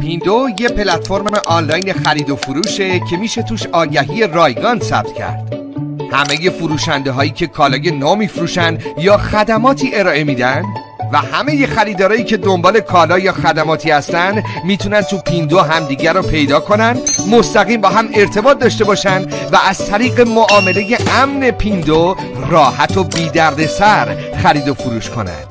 پیندو یه پلتفرم آنلاین خرید و فروشه که میشه توش آگهی رایگان ثبت کرد. همه فروشنده هایی که کالای نو میفروشن یا خدماتی ارائه میدن و همه خریدارایی که دنبال کالا یا خدماتی هستن میتونن تو پیندو همدیگر رو پیدا کنن، مستقیم با هم ارتباط داشته باشن و از طریق معامله امن پیندو راحت و بی دردسر خرید و فروش کنن.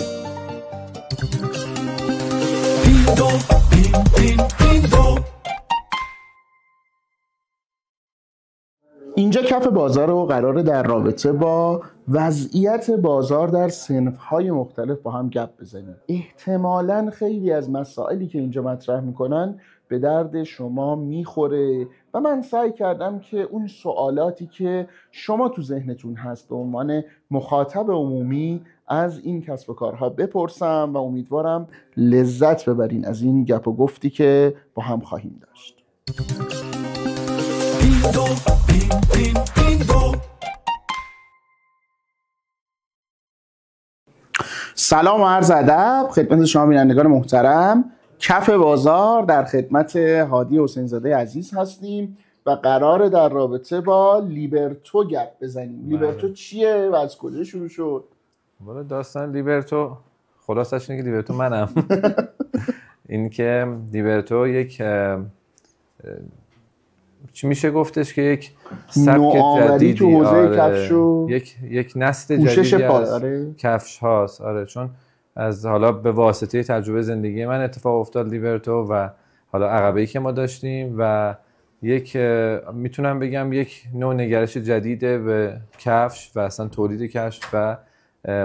اینجا کف بازار و قراره در رابطه با وضعیت بازار در صنف‌های مختلف با هم گپ بزنیم. احتمالاً خیلی از مسائلی که اینجا مطرح میکنن به درد شما میخوره و من سعی کردم که اون سوالاتی که شما تو ذهنتون هست به عنوان مخاطب عمومی از این کسب و کارها بپرسم و امیدوارم لذت ببرین از این گپ و گفتی که با هم خواهیم داشت. سلام و عرض ادب خدمت شما بینندگان محترم. کف بازار در خدمت هادی حسین زاده عزیز هستیم و قراره در رابطه با لیبرتو گپ بزنیم. لیبرتو چیه و از کجا شروع شد؟ والا داستان لیبرتو خلاصش اینه که لیبرتو منم. این که لیبرتو یک چی میشه گفتش که یک سبک جدیدی تو حوزه کفش و یک نسل جدیدی از کفش هاست. آره، چون از حالا به واسطه تجربه زندگی من اتفاق افتاد لیبرتو و حالا عقبه‌ای که ما داشتیم و یک میتونم بگم یک نوع نگرش جدیده به کفش و اصلا تولید کفش و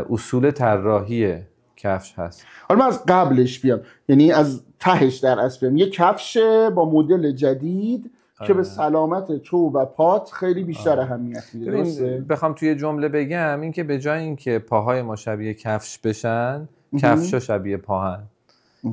اصول طراحی کفش هست. حالا من از قبلش بیام، یعنی از تهش در اصل بیام، یک کفش با مدل جدید که به سلامت تو و پات خیلی بیشتر اهمیت میده. بخوام توی جمله بگم این که به جای اینکه پاهای ما شبیه کفش بشن، کفشا شبیه پاهن.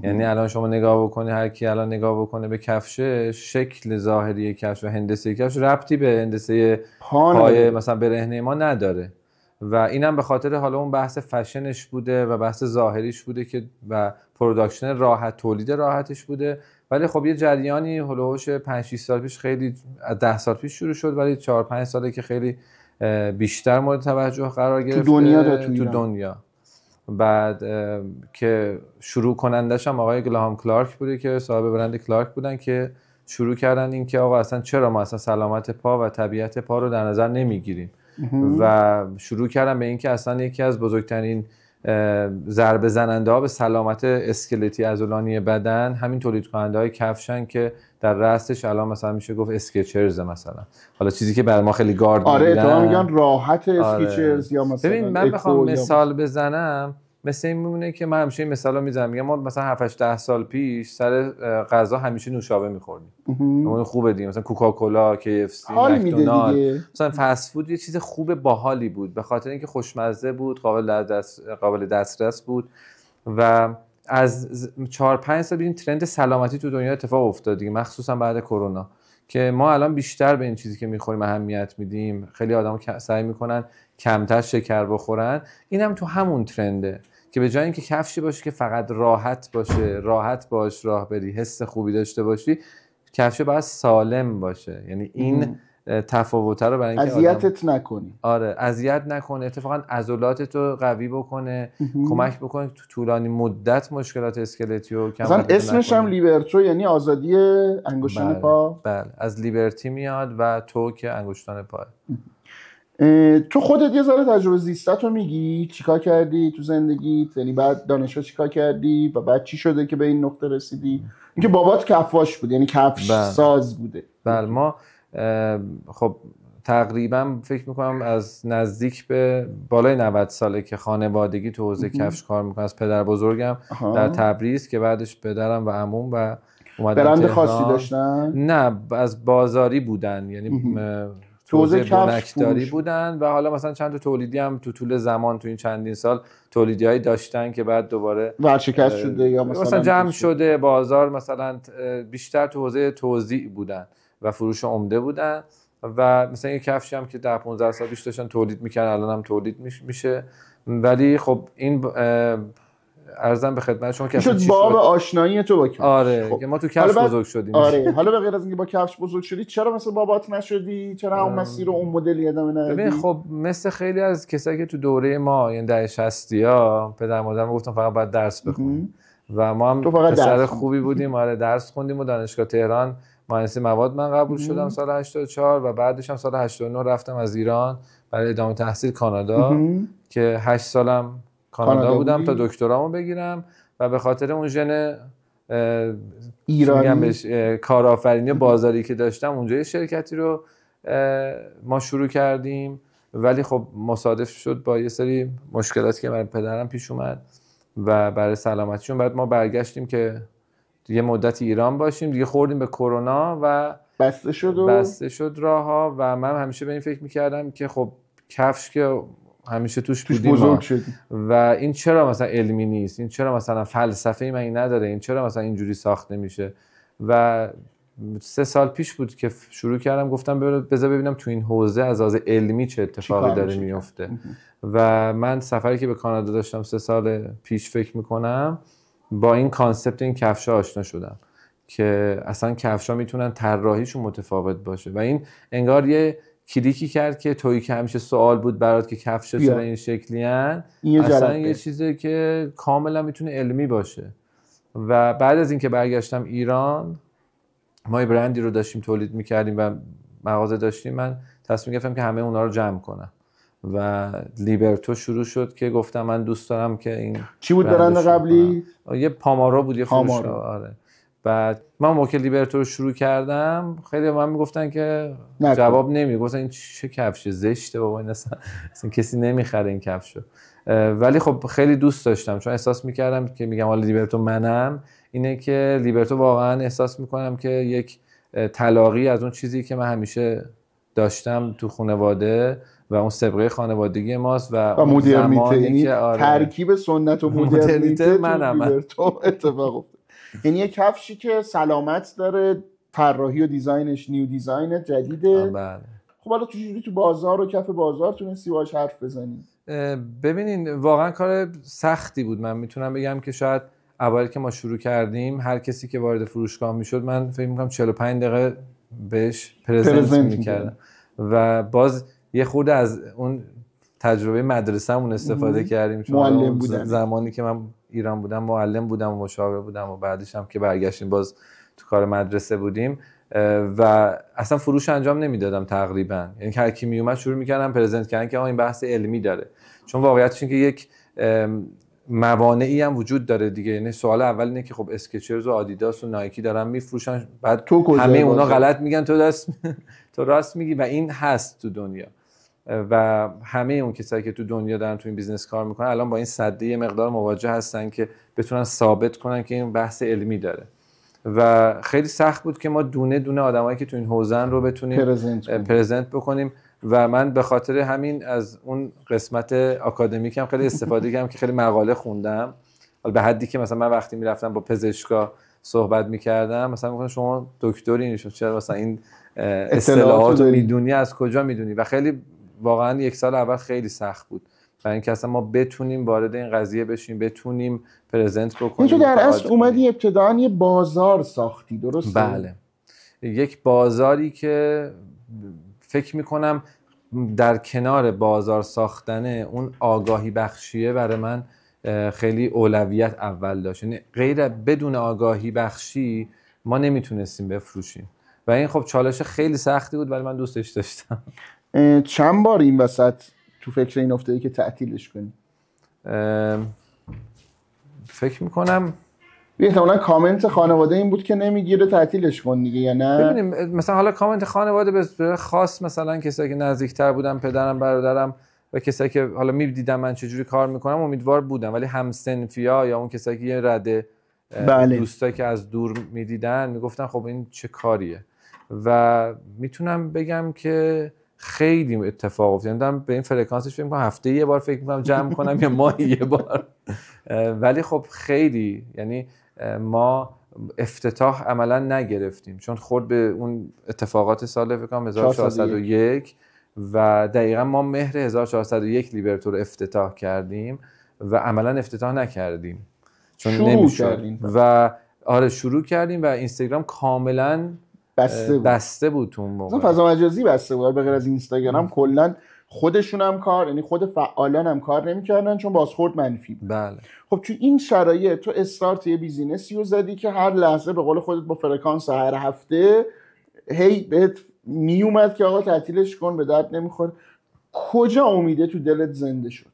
یعنی الان شما نگاه بکنی، هر کی الان نگاه بکنه به کفش، شکل ظاهری کفش و هندسه کفش ربطی به هندسه پای مثلا برهنه ما نداره و اینم به خاطر حالا اون بحث فشنش بوده و بحث ظاهریش بوده که و پروداکشن راحت، تولید راحتش بوده. ولی خب یه جریانی هلوهوش 5-6 سال پیش، خیلی 10 سال پیش شروع شد، ولی 4-5 ساله که خیلی بیشتر مورد توجه قرار گرفته تو دنیا. بعد که شروع کنندش هم آقای گلاهام کلارک بوده که صاحب برند کلارک بودن که شروع کردن این که آقا اصلا چرا ما اصلا سلامت پا و طبیعت پا رو در نظر نمیگیریم و شروع کردن به این که اصلا یکی از بزرگترین ضربه زننده ها به سلامت اسکلتی عضلانی بدن همین تولید کننده های کفشن که در رأسش الان مثلا میشه گفت اسکچرز، مثلا حالا چیزی که برای ما خیلی گارد میگن. آره، تو میگن راحت اسکچرز یا مثلا ببین من بخوام مثال بزنم، مثل این میمونه که من همیشه این مثالا میزنم، میگم ما مثلا 7-8 سال پیش سر غذا همیشه نوشابه میخوردیم. اون خوبه دیگه، مثلا کوکاکولا، KFC، مکدونالد، مثلا فست فود یه چیز خوب باحالی بود به خاطر اینکه خوشمزه بود، قابل دسترس بود و از 4-5 سال این ترند سلامتی تو دنیا اتفاق افتاد دیگه، مخصوصا بعد کرونا که ما الان بیشتر به این چیزی که میخوریم اهمیت میدیم. خیلی آدما سعی میکنن کمتر شکر بخورن. اینم تو همون ترنده که به جای اینکه کفشی باشه که فقط راحت باشه، راحت باش راه بری، حس خوبی داشته باشی، کفش باید سالم باشه. یعنی این تفاوت رو برای اینکه اذیتت نکنی. آره، اذیت نکنه، اتفاقا عضلاتت رو قوی بکنه، کمک بکنه تو طولانی مدت مشکلات اسکلتی رو کم کنه. اسمش هم لیبرتو یعنی آزادی انگشتان پا. بله، از لیبرتی میاد و تو که انگشتان پا. تو خودت یه ذره تجربه زیستت رو میگی، چیکار کردی تو زندگیت؟ یعنی بعد دانشگاه چیکار کردی و بعد چی شده که به این نقطه رسیدی؟ اینکه بابات کفاش بود، یعنی کفش ساز بوده. بله، ما خب تقریبا فکر میکنم از نزدیک به بالای 90 ساله که خانوادگی تو حوزه کفش کار میکنم. از پدر بزرگم در تبریز که بعدش پدرم و عموم و اومدن برند خاصی داشتن؟ نه، از بازاری بودن، یعنی توزیع بنکداری بودن و حالا مثلا چند تا تولیدی هم تو طول زمان تو این چندین سال تولیدیایی داشتن که بعد دوباره ورشکست شده یا مثلا جمع شده. بازار مثلا بیشتر تو حوزه توزیع بودن و فروش عمده بودن و مثلا یه کفشی هم که 10-15 سال پیش داشتن تولید میکردن الان هم تولید میشه. ولی خب این ارزم به خدمت شما که شد باب آشنایی تو با کفش. آره خب. که ما تو کفش بزرگ شدیم. آره حالا به غیر از اینکه با کفش بزرگ شدی چرا مثل بابات نشدی؟ چرا اون مسیر اون مدلی ادامه ندادی؟ ببین خب مثل خیلی از کسایی که تو دوره ما یعنی دهه 60 پدر مادرم گفتن فقط باید درس بخونی و ما هم پسر خوبی بودیم. آره درس خوندیم و دانشگاه تهران مهندسی مواد من قبول شدم سال 84 و بعدش هم سال 89 رفتم از ایران برای ادامه تحصیل کانادا که 8 سالم کانادا بودم تا دکترامو بگیرم و به خاطر اون ژن ایرانی کارآفرینی بازاری که داشتم اونجا شرکتی رو ما شروع کردیم، ولی خب مصادف شد با یه سری مشکلاتی که برای پدرم پیش اومد و برای سلامتیشون بعد ما برگشتیم که یه مدتی ایران باشیم دیگه. خوردیم به کرونا و بسته شد راه‌ها و من همیشه به این فکر می‌کردم که خب کفش که همیشه توش بودیم و این چرا مثلا علمی نیست، این چرا مثلا فلسفه‌ای معنی نداره، این چرا مثلا اینجوری ساخته میشه. و 3 سال پیش بود که شروع کردم گفتم بذار ببینم تو این حوزه از لحاظ علمی چه اتفاقی داره میفته. و من سفری که به کانادا داشتم 3 سال پیش فکر میکنم با این کانسپت این کفشا آشنا شدم که اصلا کفشا میتونن طراحیشون متفاوت باشه و این انگار یه کلیکی کرد که تویی که همیشه سوال بود برات که کفشا چرا این شکلی ان اصلا یه چیزی که کاملا میتونه علمی باشه. و بعد از اینکه برگشتم ایران ما یه برندی رو داشتیم تولید میکردیم و مغازه داشتیم، من تصمیم گرفتم که همه اونا رو جمع کنم و لیبرتو شروع شد که گفتم من دوست دارم که این چی بود برند قبلی؟ یه پامارو بود، یه فروشگاه. آره بعد من موقع لیبرتو رو شروع کردم خیلی من میگفتن که جواب نمیده، گفتن این چه کفشه زشته بابا، این اصلا کسی نمیخره این کفشو. ولی خب خیلی دوست داشتم چون احساس میکردم که میگم حالا لیبرتو منم اینه که لیبرتو واقعا احساس میکنم که یک تلاقی از اون چیزی که من همیشه داشتم تو خانواده و اون سابقه خانوادگی ماست و مدرنیته، یعنی ترکیب سنت و مدرنیته منم لیبرتو اتفاق افتاد. یعنی یه کفشی که سلامت داره، طراحی و دیزاینش نیو دیزاین جدیده. بله. خب حالا تو بازار و کف بازار تونستی باهاش حرف بزنی؟ ببینین واقعا کار سختی بود. من میتونم بگم که شاید اولی که ما شروع کردیم هر کسی که وارد فروشگاه میشد من فکر میکنم 45 دقیقه بهش پرزنت میکردم و باز یه خورده از اون تجربه مدرسه‌مون استفاده کردیم چون زمانی که من ایران بودم معلم بودم و مشاور بودم و بعدش هم که برگشتیم باز تو کار مدرسه بودیم و اصلا فروش انجام نمیدادم تقریبا. یعنی هر کی می اومد شروع میکردم پرزنت کردن که این بحث علمی داره، چون واقعیتش این که یک موانعی هم وجود داره دیگه. یعنی سوال اول اینه که خب اسکچرز و آدیداس و نایکی دارن میفروشن، بعد همه اونا غلط میگن تو راست میگی و این هست تو دنیا و همه اون کسایی که تو دنیا دارن تو این بیزنس کار میکنن الان با این سده یه مقدار مواجه هستن که بتونن ثابت کنن که این بحث علمی داره و خیلی سخت بود که ما دونه دونه آدمایی که تو این حوزه رو بتونیم پرزنت بکنیم و من به خاطر همین از اون قسمت آکادمیکم خیلی استفاده کردم که خیلی مقاله خوندم. به حدی که مثلا من وقتی میرفتم با پزشکا صحبت میکردم مثلا میگفتن شما دکتری نیست چرا مثلا این اصطلاحات رو میدونی، از کجا میدونی؟ و خیلی واقعا 1 سال اول خیلی سخت بود برای اینکه اصلا ما بتونیم وارد این قضیه بشیم، بتونیم پرزنت بکنیم. تو در اصل اومدی ابتداً یه بازار ساختی، درسته؟ بله، یک بازاری که فکر میکنم در کنار بازار ساختن اون آگاهی بخشیه برای من خیلی اولویت اول داشت. یعنی غیر بدون آگاهی بخشی ما نمیتونستیم بفروشیم و این خب چالش خیلی سختی بود ولی من دوستش داشتم. چند بار این وسط تو فکر این افتادی که تعطیلش کنی؟ فکر میکنم احتمالاً کامنت خانواده این بود که نمیگیره تعطیلش کن دیگه یا نه؟ ببینیم مثلا حالا کامنت خانواده به خاص مثلا کسایی که نزدیکتر بودن، پدرم، برادرم و کسایی که حالا میدیدم من چجوری کار میکنم امیدوار بودم، ولی همسنفیا یا اون کسایی که یه رده دوستایی که از دور میدیدن میگفتن خب این چه کاریه و میتونم بگم که خیلی اتفاق افتاد. یعنی به این فرکانسش فکر می‌کنم هفته یه بار فکر می‌کنم جمع کنم یا ماهی یه بار، ولی خب خیلی یعنی ما افتتاح عملا نگرفتیم چون خورد به اون اتفاقات سال فکر کنم 1401 و دقیقاً ما مهر 1401 لیبرتو رو افتتاح کردیم و عملا افتتاح نکردیم چون شروع نمیشد کردیم و آره شروع کردیم و اینستاگرام کاملا بسته بود تو اون موقع. فضا مجازی بسته بود، به غیر از اینستاگرام کلا خودشون هم کار، یعنی خود فعالان هم کار نمی‌کردن چون بازخورد منفی بود. بله. خب تو این شرایط تو استارت یه بیزینسی رو زدی که هر لحظه به قول خودت با فرکانس هر هفته هی بهت میومد که آقا تعطیلش کن، به درد نمیخوره. کجا امیده تو دلت زنده شد؟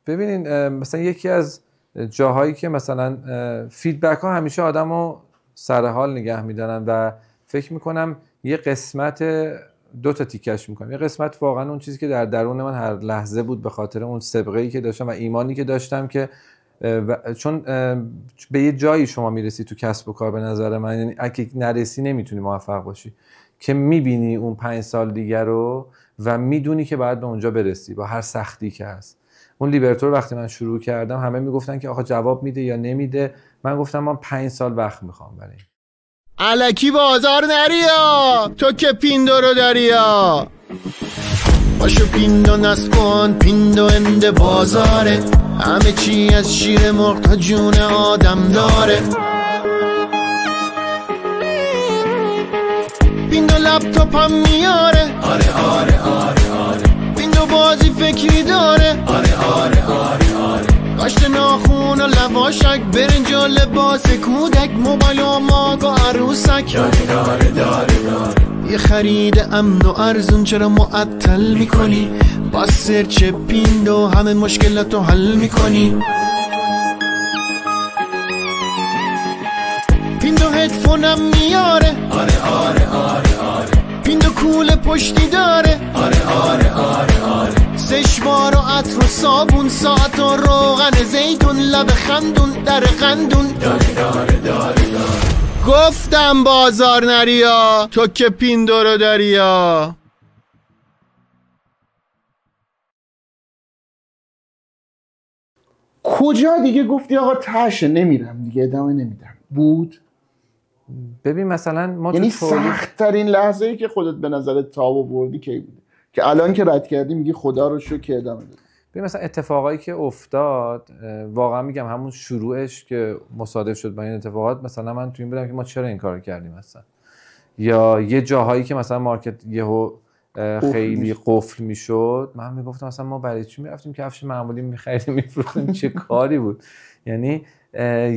ببینین مثلا یکی از جاهایی که مثلا فیدبک ها همیشه آدمو سر حال نگه میدارن و فکر میکنم یه قسمت دو تا تیکش میکنم. یه قسمت واقعا اون چیزی که در درون من هر لحظه بود به خاطر اون سابقه‌ای که داشتم و ایمانی که داشتم که چون به یه جایی شما میرسی تو کسب و کار، به نظر من یعنی اگه نرسی نمیتونی موفق باشی، که میبینی اون 5 سال دیگر رو و میدونی که باید به اونجا برسی با هر سختی که هست. اون لیبرتور وقتی من شروع کردم همه میگفتن که آقا جواب میده یا نمیده، من گفتم من 5 سال وقت میخوام برای این. الکی بازار نریا، تو که پیندو رو دریا. باشو پیندو نصب کن، پیندو اند بازاره، همه چی از شیر مرغ تا جون آدم داره. پیندو لپتاپم میاره، آره آره آره آره. پیندو بازی فکری داره، آره آره آره آره. کاشت ناخون و لواشک، برنج و لباس کودک، موبایل و ماگ و عروسک، داره داره داره داره. یه خرید امن و ارزون چرا معطل میکنی؟ با سرچ پیندو همه مشکلاتو حل میکنی. پیندو هدفونم میاره، آره آره آره آره. پیندو کوله پشتی داره، آره آره آره آره. سشوار و عطر و صابون، ساعت و روغن زیتون، لب خندون در خندون، داره داره داره داره. گفتم بازار نریا، تو که پیندو رو دریا. کجا دیگه گفتی آقا تاشه نمیرم دیگه، ادامه نمیدم بود؟ ببین مثلا ما یعنی سخت ترین لحظه ای که خودت به نظرت تاب آوردی کی بوده که الان که رد کردی میگی خدا رو شکر که ادامه دادی؟ ببین مثلا اتفاقایی که افتاد، واقعا میگم همون شروعش که مصادف شد با این اتفاقات، مثلا من تو این بودم که ما چرا این کارو کردیم مثلا، یا یه جاهایی که مثلا مارکت یهو خیلی قفل میشد، من میگفتم مثلا ما برای چی میرفتیم کفش معمولی میخریدیم میفروختیم، چه کاری بود. یعنی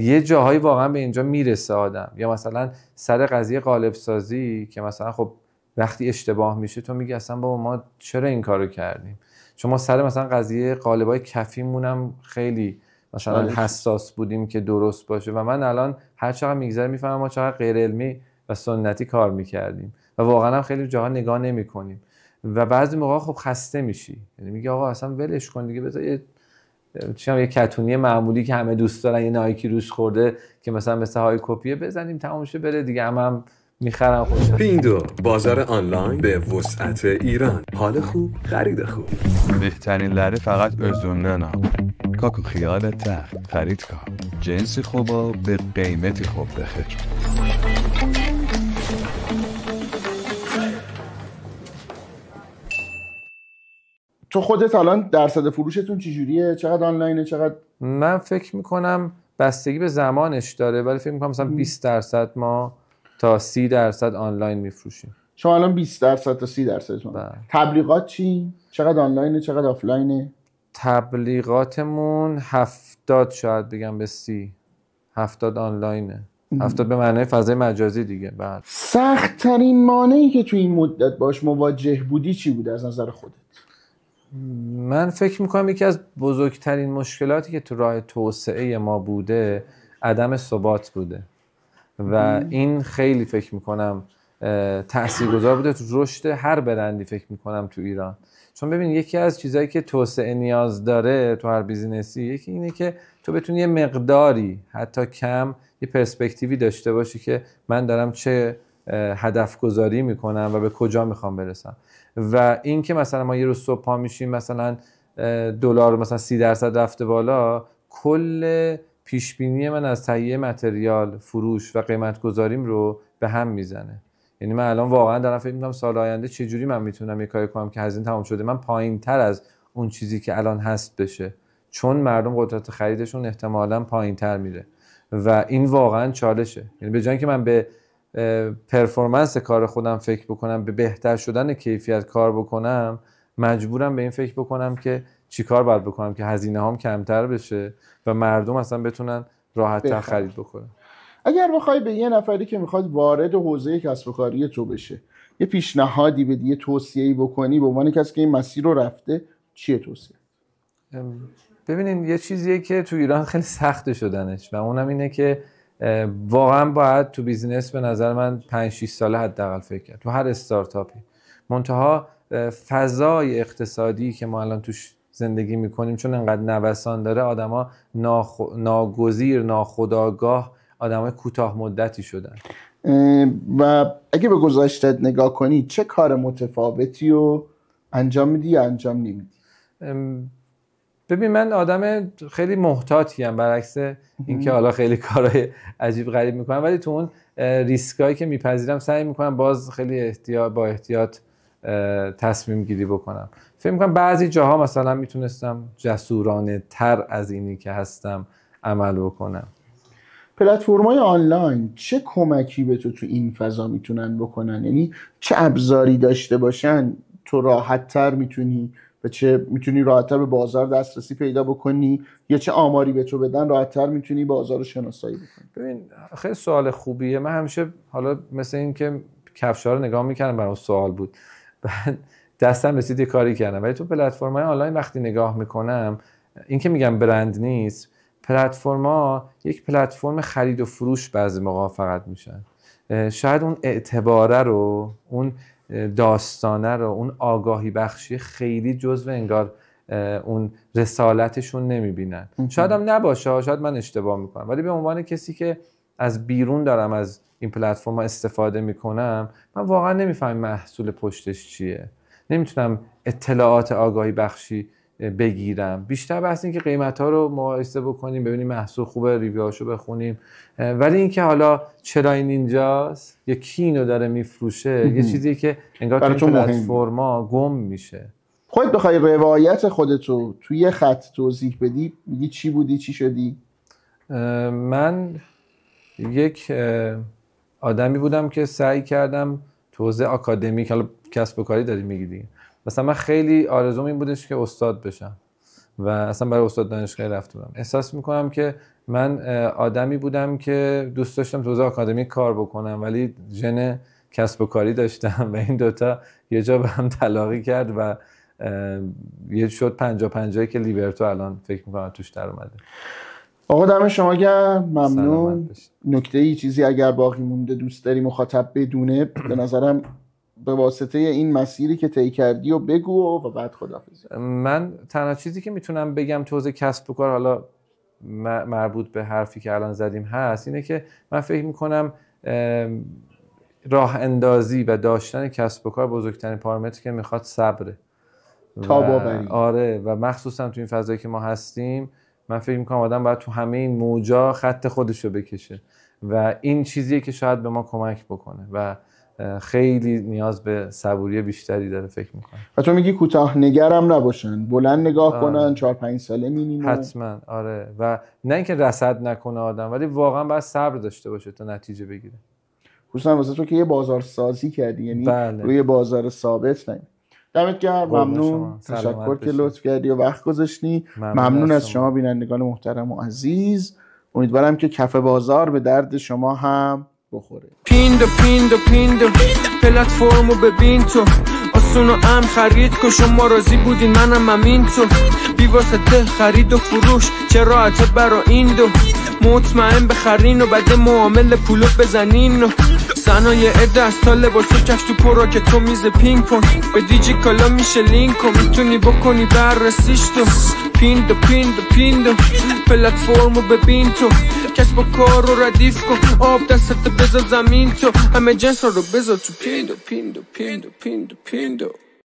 یه جاهایی واقعا به اینجا میرسه آدم. یا مثلا سر قضیه قالب سازی که مثلا خب وقتی اشتباه میشه تو میگی اصلا بابا ما چرا این کارو کردیم. چون ما سر مثلا قضیه قالبای کفیمون هم خیلی مثلا حساس بودیم که درست باشه و من الان هر چقدر میگذره میفهمم ما چقدر غیر علمی و سنتی کار میکردیم و واقعا هم خیلی جاها نگاه نمیکنیم و بعضی موقع خب خسته میشی، یعنی میگی آقا اصلا ولش کن دیگه، بذار یه کتونی معمولی که همه دوست دارن یه نایکی روش خورده که مثلا های کپیه بزنیم تمام شه بره دیگه، هم میخرن خودشون. پیندو، بازار آنلاین به وسعت ایران. حال خوب، خرید خوب. بهترین لره فقط ارزوندن ها. کاکو خیالت تخت خرید کن. جنسی خوبا به قیمتی خوب بخیر. تو خودت الان درصد فروشتون چجوریه؟ چقدر آنلاینه؟ چقدر؟ من فکر میکنم بستگی به زمانش داره، ولی فکر میکنم مثلا 20% ما تا 30% آنلاین میفروشیم. شما الان 20% تا 30%. تبلیغات چی؟ چقدر آنلاینه چقدر آفلاینه؟ تبلیغاتمون 70 شاید بگم به 30. 70 آنلاینه. 70 به معنای فضای مجازی دیگه. بعد سخت ترین مانعی که تو این مدت باش مواجه بودی چی بوده از نظر خودت؟ من فکر میکنم یکی از بزرگترین مشکلاتی که تو راه توسعه ما بوده عدم ثبات بوده و این خیلی فکر میکنم تاثیرگذار بوده تو رشد هر برندی فکر میکنم تو ایران. چون ببین یکی از چیزایی که توسعه نیاز داره تو هر بیزینسی یکی اینه که تو بتونی یه مقداری حتی کم یه پرسپکتیوی داشته باشی که من دارم چه هدف گذاری میکنم و به کجا میخوام برسم. و این که مثلا ما یه روز صبح پا میشیم مثلا دلار مثلا 30% رفته بالا، کل پیشبینی من از تهیه متریال، فروش و قیمت گذاریم رو به هم میزنه. یعنی من الان واقعا دارم فکر میکنم سال آینده چجوری من میتونم یه کاری کنم که هزینه تمام شده من پایین تر از اون چیزی که الان هست بشه چون مردم قدرت خریدشون احتمالاً پایین‌تر میره و این واقعاً چالشه. یعنی به جای اینکه من به پرفورمنس کار خودم فکر بکنم، به بهتر شدن کیفیت کار بکنم، مجبورم به این فکر بکنم که چی کار باید بکنم که هزینه هام کمتر بشه و مردم اصلا بتونن راحت‌تر خرید بکنن. اگر بخوای به یه نفری که میخواد وارد حوزه کسب و کاری تو بشه یه پیشنهادی بدی، یه توصیه‌ای بکنی به عنوان کسی که این مسیر رو رفته، چیه توصیه؟ ببینین یه چیزیه که تو ایران خیلی سخت شدنش و اونم اینه که واقعا باید تو بیزینس به نظر من 5-6 ساله حداقل فکر کرد، تو هر استارتاپی. منتها فضای اقتصادی که ما الان توش زندگی میکنیم چون انقدر نوسان داره، آدما ناگزیر، ناخودآگاه، آدمای کوتاه مدتی شدن. و اگه به گذشتت نگاه کنی چه کار متفاوتی رو انجام میدی یا انجام نمیدی؟ ببین من آدم خیلی محتاطیم، برعکس اینکه حالا خیلی کارهای عجیب غریب میکنم، ولی تو اون ریسکایی که میپذیرم سعی میکنم باز خیلی با احتیاط تصمیم گیری بکنم. فکر میکنم بعضی جاها مثلا میتونستم جسورانه تر از اینی که هستم عمل بکنم. پلتفرم‌های آنلاین چه کمکی به تو این فضا میتونن بکنن؟ یعنی چه ابزاری داشته باشن تو راحت‌تر میتونی راحت‌تر به بازار دسترسی پیدا بکنی، یا چه آماری به تو بدن راحت‌تر میتونی بازار رو شناسایی بکنی؟ ببین خیلی سوال خوبیه. من همیشه حالا مثل این که کفشا رو نگاه میکردم، برام سوال بود، بعد دستم رسید یه کاری کردم. ولی تو پلتفرم‌های آنلاین وقتی نگاه میکنم، این که میگم برند نیست، پلتفرم‌ها یک پلتفرم خرید و فروش بعضی موقع فقط میشن. شاید اون اعتباره رو، اون داستانه رو، اون آگاهی بخشی خیلی جزو انگار اون رسالتشون نمیبینن. شاید هم نباشه، شاید من اشتباه میکنم، ولی به عنوان کسی که از بیرون دارم از این پلتفرم استفاده میکنم، من واقعا نمیفهمم محصول پشتش چیه، نمیتونم اطلاعات آگاهی بخشی بگیرم. بیشتر بحث این که قیمت ها رو مقایسه بکنیم، ببینیم محصول خوبه، ریویوهاشو بخونیم. ولی اینکه حالا چرا این اینجاست، یا کی اینو داره میفروشه، یه چیزیه که انگار تو پلتفرما گم میشه. خودت بخوای روایت خودتو توی یه خط توضیح بدی، میگی چی بودی، چی شدی؟ من یک آدمی بودم که سعی کردم تو حوزه آکادمیک، حالا کسب و کاری داری میگی دیگه، مثلا من خیلی آرزوم این بودش که استاد بشم و اصلا برای استاد دانشگاهی رفته بودم. احساس میکنم که من آدمی بودم که دوست داشتم تو حوزه آکادمیک کار بکنم، ولی ژن کسب و کاری داشتم و این دوتا یه جا به هم تلاقی کرد و یه شد 50-50 که لیبرتو الان فکر میکنم توش در اومده. آقا دم شما گرم، ممنون. نکته‌ای چیزی اگر باقی مونده دوست داری مخاطب بدونه، به نظرم به واسطه این مسیری که طی کردی و بگو و بعد خداحافظی. من تنها چیزی که میتونم بگم تو حوزه کسب و کار، حالا مربوط به حرفی که الان زدیم هست، اینه که من فکر میکنم راه اندازی و داشتن کسب و کار بزرگترین پارامتری که میخواد صبره تا باوری. آره، و مخصوصا تو این فضایی که ما هستیم، من فکر میکنم آدم باید تو همه این موجا خط خودشو بکشه و این چیزیه که شاید به ما کمک بکنه و خیلی نیاز به صبوری بیشتری داره فکر میکنم. و تو میگی کوتاه نگرم نباشن، بلند نگاه کنن، 4-5 ساله مینیمم. حتما آره، و نه اینکه رصد نکنه آدم، ولی واقعا باید صبر داشته باشه تا نتیجه بگیره. خصوصا واسه تو که یه بازار سازی کردی، یعنی روی بازار ثابت نه. دمت گرم، ممنون، تشکر که لطف کردی و وقت گذاشتی. ممنون از شما بینندگان محترم و عزیز. امیدوارم که کف بازار به درد شما هم بخوره. پیندو پلتفرمو ببین تو، آسونو هم خرید کن، شما راضی بودین منم همین تو، بی واسطه خرید و فروش چه راحته برا این دو، مطمئن بخرین و بعد معامل پولو بزنین و صنایع دست تا لباسو کش تو پرا که تو میز پینگ پونگ به دیجی کالا میشه لینک کن، میتونی بکنی بررسیش تو. پیندو پلتفرمو ببین تو، کسب و کار رو ردیف کن، آب دستت بذار زمین تو، همه جنس رو بذار تو پیندو